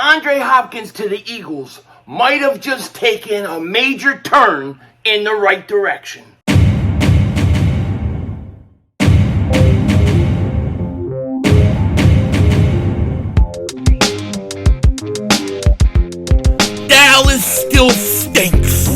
Deandre Hopkins to the Eagles might have just taken a major turn in the right direction. Dallas still stinks.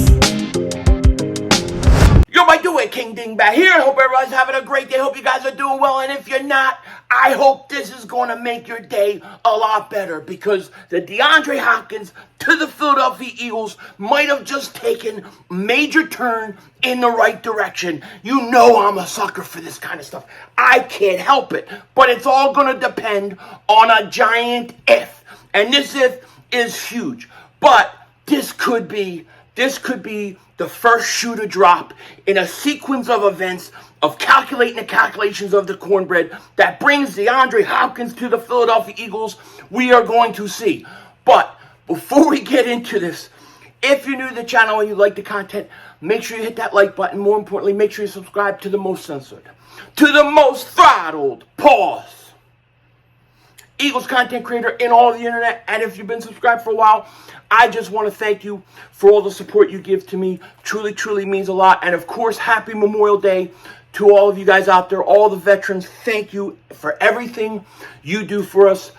Yo, my do it, King Dingbat here. Hope everybody's having a great day. Hope you guys are doing well. And if you're not, I hope this is going to make your day a lot better, because the Deandre Hopkins to the Philadelphia Eagles might have just taken a major turn in the right direction. You know I'm a sucker for this kind of stuff. I can't help it. But it's all going to depend on a giant if. And this if is huge. But this could be the first shoe to drop in a sequence of events of calculating the calculations of the cornbread that brings Deandre Hopkins to the Philadelphia Eagles. We are going to see. But before we get into this, if you're new to the channel and you like the content, make sure you hit that like button. More importantly, make sure you subscribe to the most censored, to the most throttled, Eagles content creator in all of the internet. And if you've been subscribed for a while, I just want to thank you for all the support you give to me. Truly, truly means a lot. And of course, happy Memorial Day to all of you guys out there, all the veterans. Thank you for everything you do for us.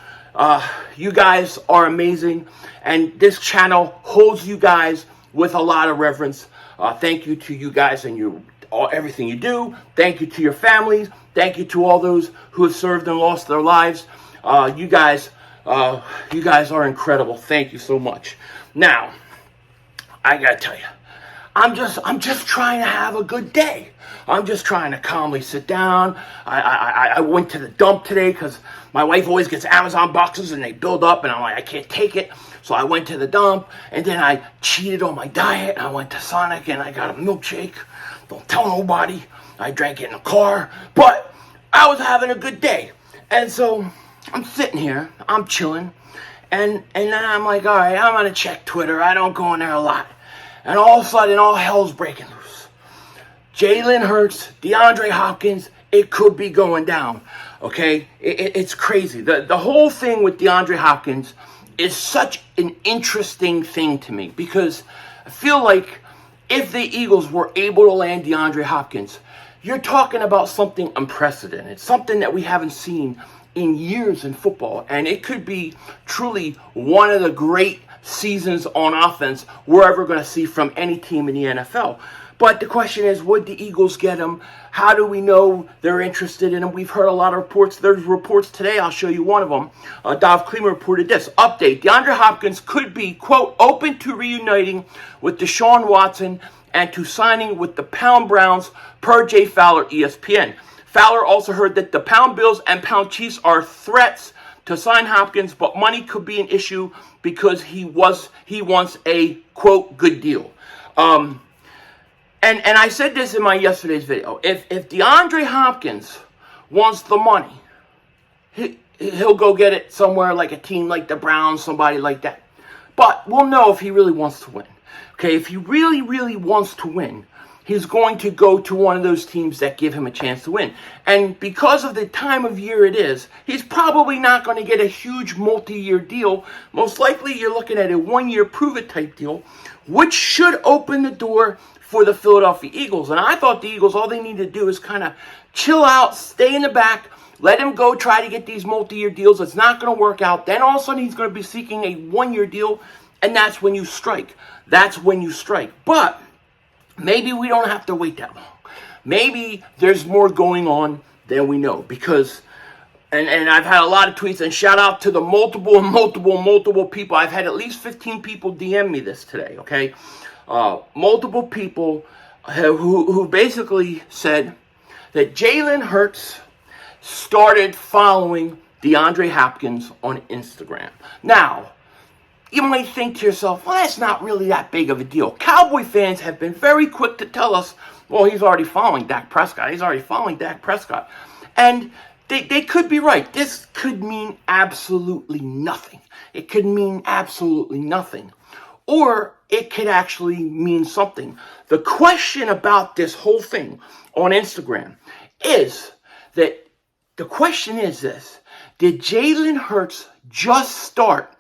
You guys are amazing. And this channel holds you guys with a lot of reverence. Thank you to you guys and everything you do. Thank you to your families. Thank you to all those who have served and lost their lives. You guys are incredible. Thank you so much. Now, I gotta tell you, I'm just trying to have a good day. I'm just trying to calmly sit down. I went to the dump today because my wife always gets Amazon boxes and they build up, and I'm like, I can't take it. So I went to the dump, and then I cheated on my diet. I went to Sonic and I got a milkshake. Don't tell nobody. I drank it in the car, but I was having a good day. And so I'm sitting here, I'm chilling, and then I'm like, all right, I'm going to check Twitter. I don't go in there a lot. And all of a sudden, all hell's breaking loose. Jalen Hurts, Deandre Hopkins, it could be going down, okay? It's crazy. The whole thing with Deandre Hopkins is such an interesting thing to me, because I feel like if the Eagles were able to land Deandre Hopkins, you're talking about something unprecedented, something that we haven't seen in years in football, and it could be truly one of the great seasons on offense we're ever going to see from any team in the NFL. But the question is, would the Eagles get him? How do we know they're interested in him? We've heard a lot of reports. There's reports today. I'll show you one of them. Dov Klemer reported this. Update. DeAndre Hopkins could be, quote, open to reuniting with Deshaun Watson and to signing with the Browns, per Jay Fowler, ESPN. Fowler also heard that the Pound Bills and Pound Chiefs are threats to sign Hopkins, but money could be an issue because he wants a, quote, good deal. And I said this in my yesterday's video. If DeAndre Hopkins wants the money, he'll go get it somewhere like a team like the Browns, somebody like that. But we'll know if he really wants to win. Okay, if he really, really wants to win, he's going to go to one of those teams that give him a chance to win. And because of the time of year it is, he's probably not going to get a huge multi-year deal. Most likely you're looking at a one-year prove-it type deal, which should open the door for the Philadelphia Eagles. And I thought the Eagles, all they need to do is kind of chill out, stay in the back, let him go try to get these multi-year deals. It's not going to work out. Then all of a sudden he's going to be seeking a one-year deal, and that's when you strike. That's when you strike. But maybe we don't have to wait that long. Maybe there's more going on than we know, because, and I've had a lot of tweets, and shout out to the multiple people. I've had at least 15 people DM me this today, okay? Multiple people who basically said that Jalen Hurts started following Deandre Hopkins on Instagram. Now, you might think to yourself, well, that's not really that big of a deal. Cowboy fans have been very quick to tell us, well, he's already following Dak Prescott. He's already following Dak Prescott. And they could be right. This could mean absolutely nothing. It could mean absolutely nothing. Or it could actually mean something. The question about this whole thing on Instagram is that the question is this: did Jalen Hurts just start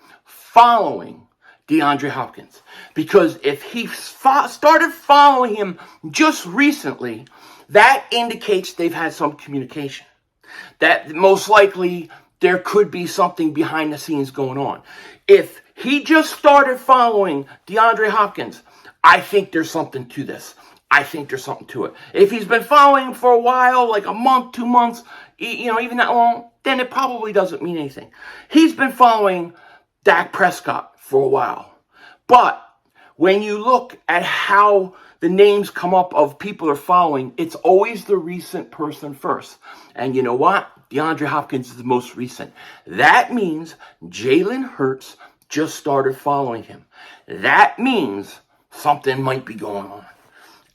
following DeAndre Hopkins. Because if he started following him just recently, that indicates they've had some communication. That most likely there could be something behind the scenes going on. If he just started following DeAndre Hopkins, I think there's something to this. I think there's something to it. If he's been following him for a while, like a month, 2 months, even that long, then it probably doesn't mean anything. He's been following Dak Prescott for a while. But when you look at how the names come up of people are following, it's always the recent person first. And you know what? DeAndre Hopkins is the most recent. That means Jalen Hurts just started following him. That means something might be going on.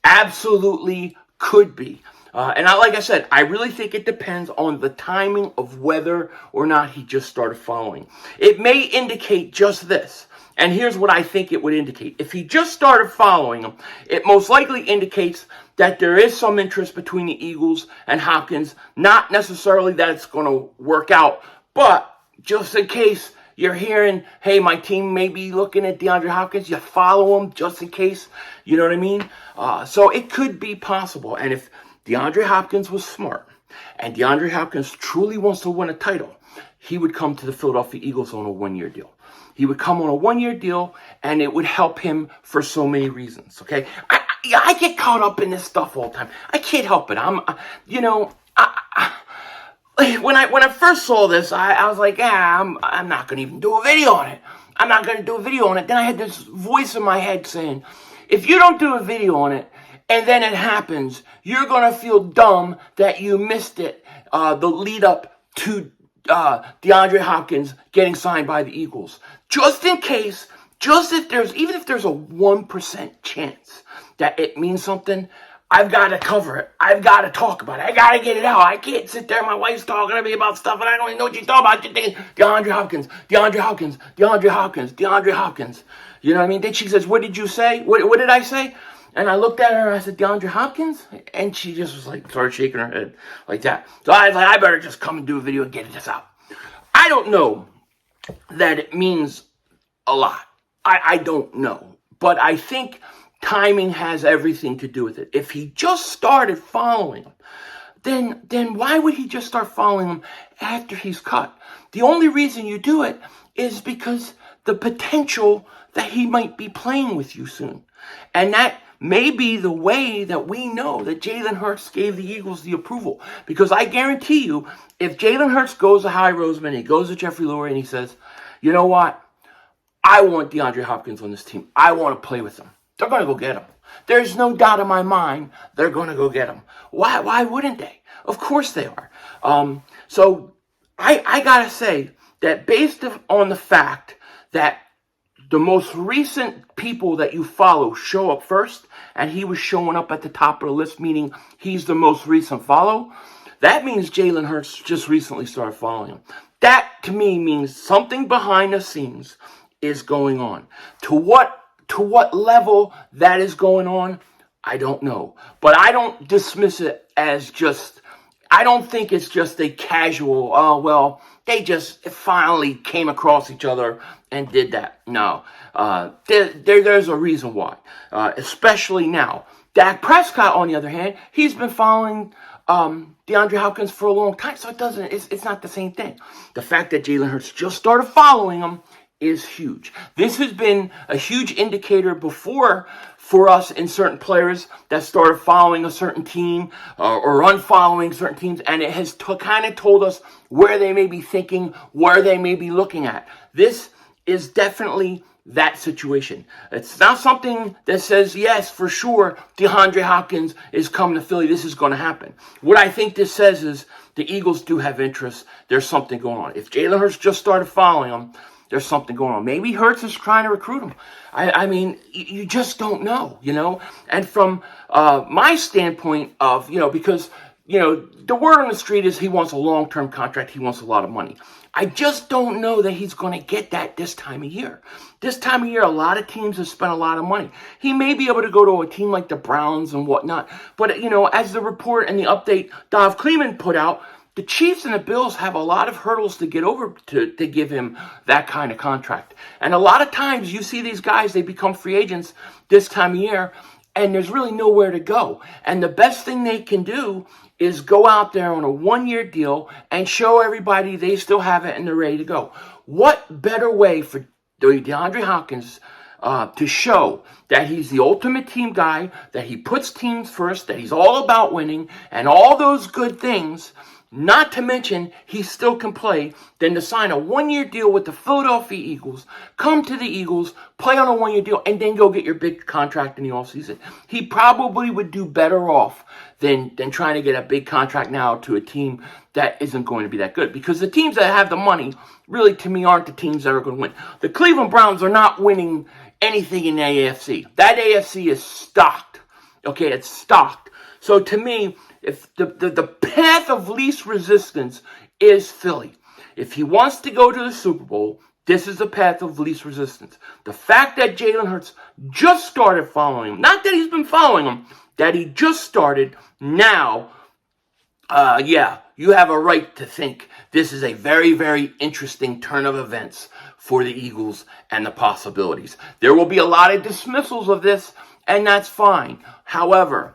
Absolutely could be. Like I said, I really think it depends on the timing of whether or not he just started following. It may indicate just this. And here's what I think it would indicate. If he just started following him, it most likely indicates that there is some interest between the Eagles and Hopkins. Not necessarily that it's going to work out, but just in case you're hearing, hey, my team may be looking at DeAndre Hopkins, you follow him just in case. You know what I mean? So it could be possible. And if DeAndre Hopkins was smart and DeAndre Hopkins truly wants to win a title, he would come to the Philadelphia Eagles on a one-year deal. He would come on a one-year deal, and it would help him for so many reasons, okay? I get caught up in this stuff all the time. I can't help it. When I first saw this, I was like, I'm not going to even do a video on it. I'm not going to do a video on it. Then I had this voice in my head saying, if you don't do a video on it, and then it happens, you're going to feel dumb that you missed it, the lead up to DeAndre Hopkins getting signed by the Eagles. Just in case, even if there's a 1% chance that it means something, I've got to cover it. I've got to talk about it. I got to get it out. I can't sit there. My wife's talking to me about stuff, and I don't even know what she's talking about. She's thinking, DeAndre Hopkins, DeAndre Hopkins, DeAndre Hopkins, DeAndre Hopkins. You know what I mean? Then she says, what did you say? What did I say? And I looked at her and I said, DeAndre Hopkins? And she just was like, started shaking her head like that. So I was like, I better just come and do a video and get this out. I don't know that it means a lot. I don't know. But I think timing has everything to do with it. If he just started following him, then why would he just start following him after he's cut? The only reason you do it is because the potential that he might be playing with you soon. And that may be the way that we know that Jalen Hurts gave the Eagles the approval. Because I guarantee you, if Jalen Hurts goes to Howie Roseman, he goes to Jeffrey Lurie, and he says, you know what? I want DeAndre Hopkins on this team. I want to play with him. They're going to go get him. There's no doubt in my mind they're going to go get him. Why wouldn't they? Of course they are. So I got to say that based on the fact that the most recent people that you follow show up first, and he was showing up at the top of the list, meaning he's the most recent follow, that means Jalen Hurts just recently started following him. That, to me, means something behind the scenes is going on. To what level that is going on, I don't know. But I don't dismiss it as just, I don't think it's just a casual, they just finally came across each other and did that. No, there's a reason why, especially now. Dak Prescott, on the other hand, he's been following DeAndre Hopkins for a long time, so it's not the same thing. The fact that Jalen Hurts just started following him is huge. This has been a huge indicator before for us in certain players that started following a certain team or unfollowing certain teams, and it has kind of told us where they may be thinking, where they may be looking at. This is definitely that situation. It's not something that says, yes, for sure, DeAndre Hopkins is coming to Philly. This is going to happen. What I think this says is the Eagles do have interest. There's something going on. If Jalen Hurts just started following him, there's something going on. Maybe Hurts is trying to recruit him. I mean, you just don't know, And from my standpoint of, because, the word on the street is he wants a long-term contract. He wants a lot of money. I just don't know that he's going to get that this time of year. This time of year, a lot of teams have spent a lot of money. He may be able to go to a team like the Browns and whatnot. But, as the report and the update Dov Kleeman put out, the Chiefs and the Bills have a lot of hurdles to get over to give him that kind of contract. And a lot of times you see these guys, they become free agents this time of year, and there's really nowhere to go. And the best thing they can do is go out there on a one-year deal and show everybody they still have it and they're ready to go. What better way for DeAndre Hopkins to show that he's the ultimate team guy, that he puts teams first, that he's all about winning, and all those good things, not to mention he still can play, than to sign a one-year deal with the Philadelphia Eagles, come to the Eagles, play on a one-year deal, and then go get your big contract in the offseason. He probably would do better off than trying to get a big contract now to a team that isn't going to be that good. Because the teams that have the money, really, to me, aren't the teams that are going to win. The Cleveland Browns are not winning anything in the AFC. That AFC is stocked. Okay, it's stocked. So to me, if the path of least resistance is Philly. If he wants to go to the Super Bowl, this is the path of least resistance. The fact that Jalen Hurts just started following him, not that he's been following him, that he just started now, you have a right to think this is a very, very interesting turn of events for the Eagles and the possibilities. There will be a lot of dismissals of this, and that's fine. However,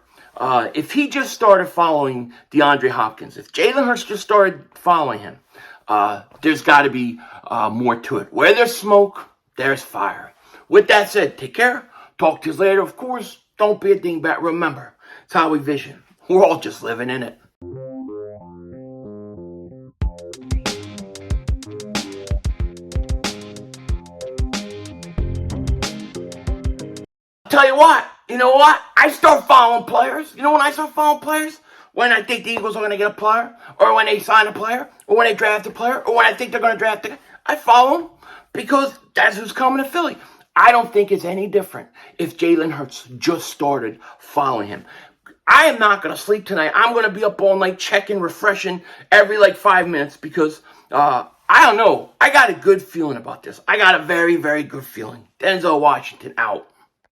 if he just started following DeAndre Hopkins, if Jalen Hurts just started following him, there's got to be more to it. Where there's smoke, there's fire. With that said, take care. Talk to you later. Of course, don't be a dingbat. Remember, it's how we vision. We're all just living in it. Tell you what, I start following players. You know when I start following players? When I think the Eagles are going to get a player, or when they sign a player, or when they draft a player, or when I think they're going to draft a guy. I follow them because that's who's coming to Philly. I don't think it's any different if Jalen Hurts just started following him. I am not going to sleep tonight. I'm going to be up all night checking, refreshing every 5 minutes because I don't know. I got a good feeling about this. I got a very, very good feeling. Denzel Washington out.